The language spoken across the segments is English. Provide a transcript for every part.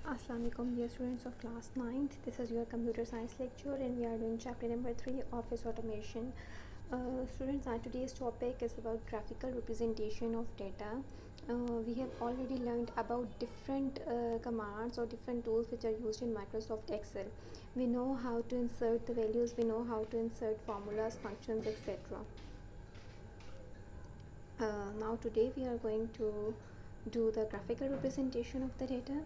Assalamualaikum dear students of class 9th. This is your computer science lecture and we are doing chapter number 3, office automation. Students, our today's topic is about graphical representation of data. We have already learned about different commands or different tools which are used in Microsoft Excel. We know how to insert the values, we know how to insert formulas, functions, etc. Now today we are going to do the graphical representation of the data.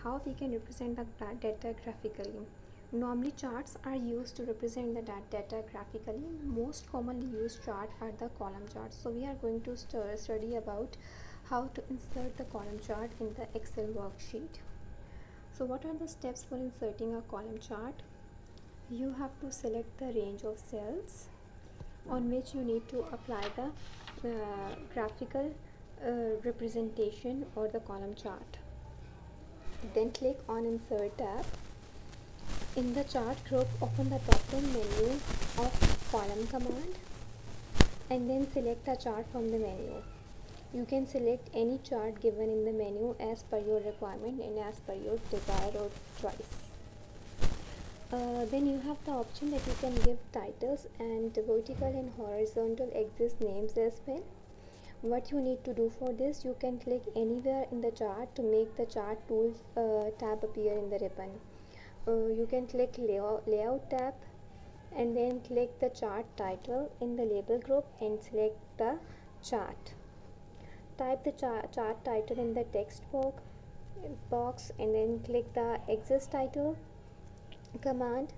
How we can represent the data graphically. Normally charts are used to represent the data graphically. Most commonly used chart are the column charts. So we are going to study about how to insert the column chart in the Excel worksheet. So what are the steps for inserting a column chart? You have to select the range of cells on which you need to apply the graphical representation or the column chart. Then click on Insert tab. In the chart group, open the drop-down menu of column command and then select a chart from the menu. You can select any chart given in the menu as per your requirement and as per your desire or choice. Then you have the option that you can give titles and vertical and horizontal axis names as well. What you need to do for this, you can click anywhere in the chart to make the chart tools tab appear in the ribbon. You can click layout tab and then click the chart title in the label group and select the chart. Type the chart title in the text box and then click the axis title command.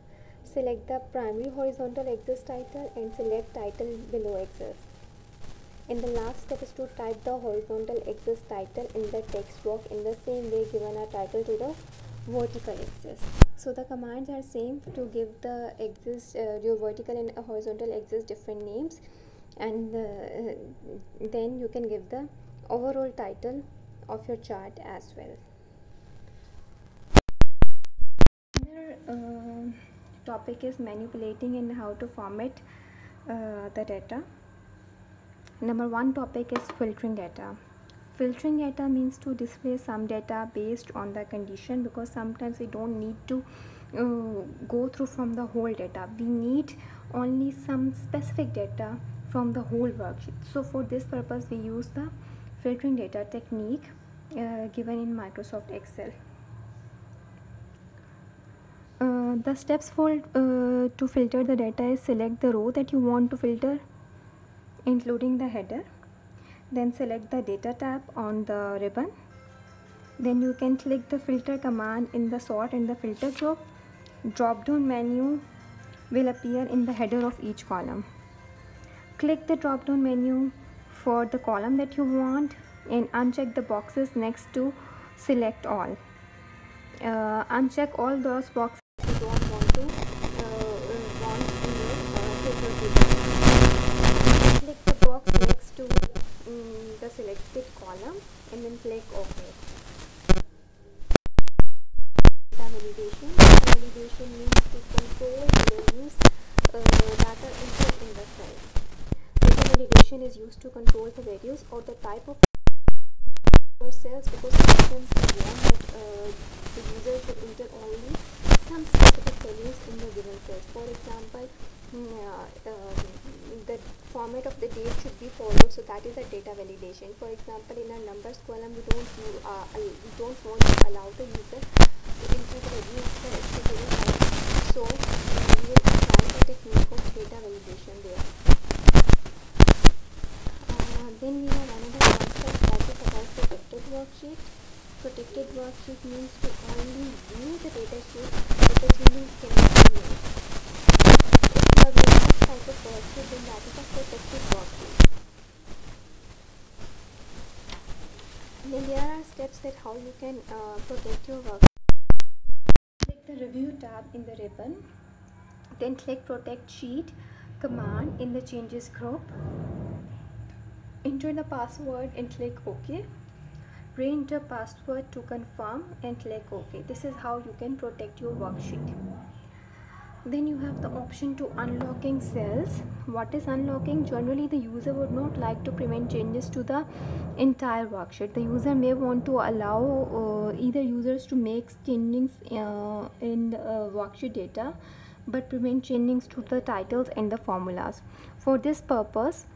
Select the primary horizontal axis title and select title below axis. And the last step is to type the horizontal axis title in the text box in the same way given a title to the vertical axis. So the commands are same to give the axis, your vertical and horizontal axis different names, and then you can give the overall title of your chart as well. Another topic is manipulating and how to format the data. Number 1 topic is filtering data. Filtering data means to display some data based on the condition, because sometimes we don't need to go through from the whole data. We need only some specific data from the whole worksheet. So for this purpose we use the filtering data technique given in Microsoft Excel. The steps for to filter the data is select the row that you want to filter, including the header. Then select the data tab on the ribbon. Then you can click the filter command in the sort and the filter group. Drop down menu will appear in the header of each column. Click the drop down menu for the column that you want and uncheck the boxes next to select all. Uncheck all those boxes you don't want to want in your filter group. Click the box next to the selected column and then click OK. Data validation. Data validation means to control values that are entered in the cell. Data validation is used to control the values or the type of cells, because sometimes we want that the user should enter only some specific values in the given cells. For example, the format of the date should be followed, so that is a data validation. For example, in a numbers column we don't want to allow the user to enter the values specifically, so we will apply the technique of data validation there. Then we have another concept that is about protected worksheet. Protected worksheet means to only view the data sheet, but the changes cannot be made. If you are using this type of worksheet, then that is a protected worksheet. Then there are steps that how you can protect your worksheet. Click the review tab in the ribbon, then click protect sheet command in the changes group. Enter the password and click OK. Re-enter password to confirm and click OK. This is how you can protect your worksheet. Then you have the option to unlocking cells. What is unlocking? Generally the user would not like to prevent changes to the entire worksheet. The user may want to allow either users to make changes in the worksheet data, but prevent changes to the titles and the formulas. For this purpose,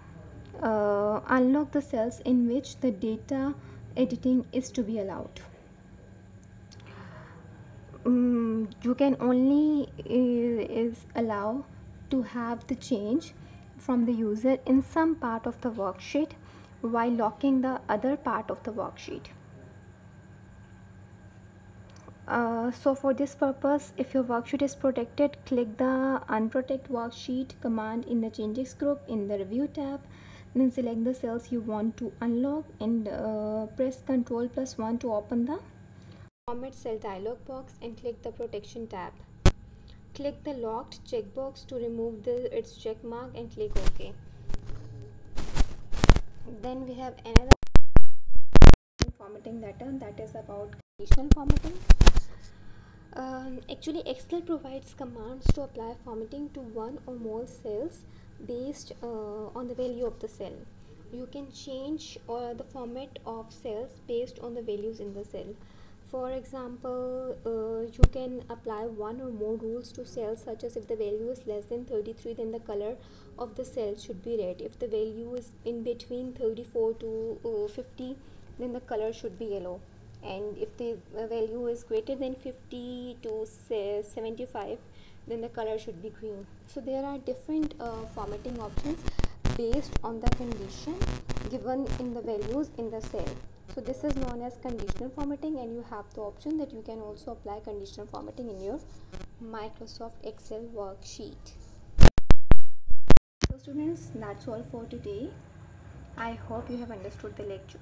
unlock the cells in which the data editing is to be allowed. You can only is allow to have the change from the user in some part of the worksheet while locking the other part of the worksheet. So for this purpose, if your worksheet is protected, click the unprotect worksheet command in the changes group in the review tab, then select the cells you want to unlock and press Ctrl+1 to open the format cell dialog box and click the protection tab. Click the locked checkbox to remove its check mark and click OK. Then we have another formatting data, that is about conditional formatting. Actually, Excel provides commands to apply formatting to one or more cells based on the value of the cell. You can change the format of cells based on the values in the cell. For example, you can apply one or more rules to cells, such as if the value is less than 33, then the color of the cell should be red. If the value is in between 34 to 50, then the color should be yellow. And if the value is greater than 50 to 75, then the color should be green. So there are different formatting options based on the condition given in the values in the cell. So this is known as conditional formatting, and you have the option that you can also apply conditional formatting in your Microsoft Excel worksheet. So students, that's all for today. I hope you have understood the lecture.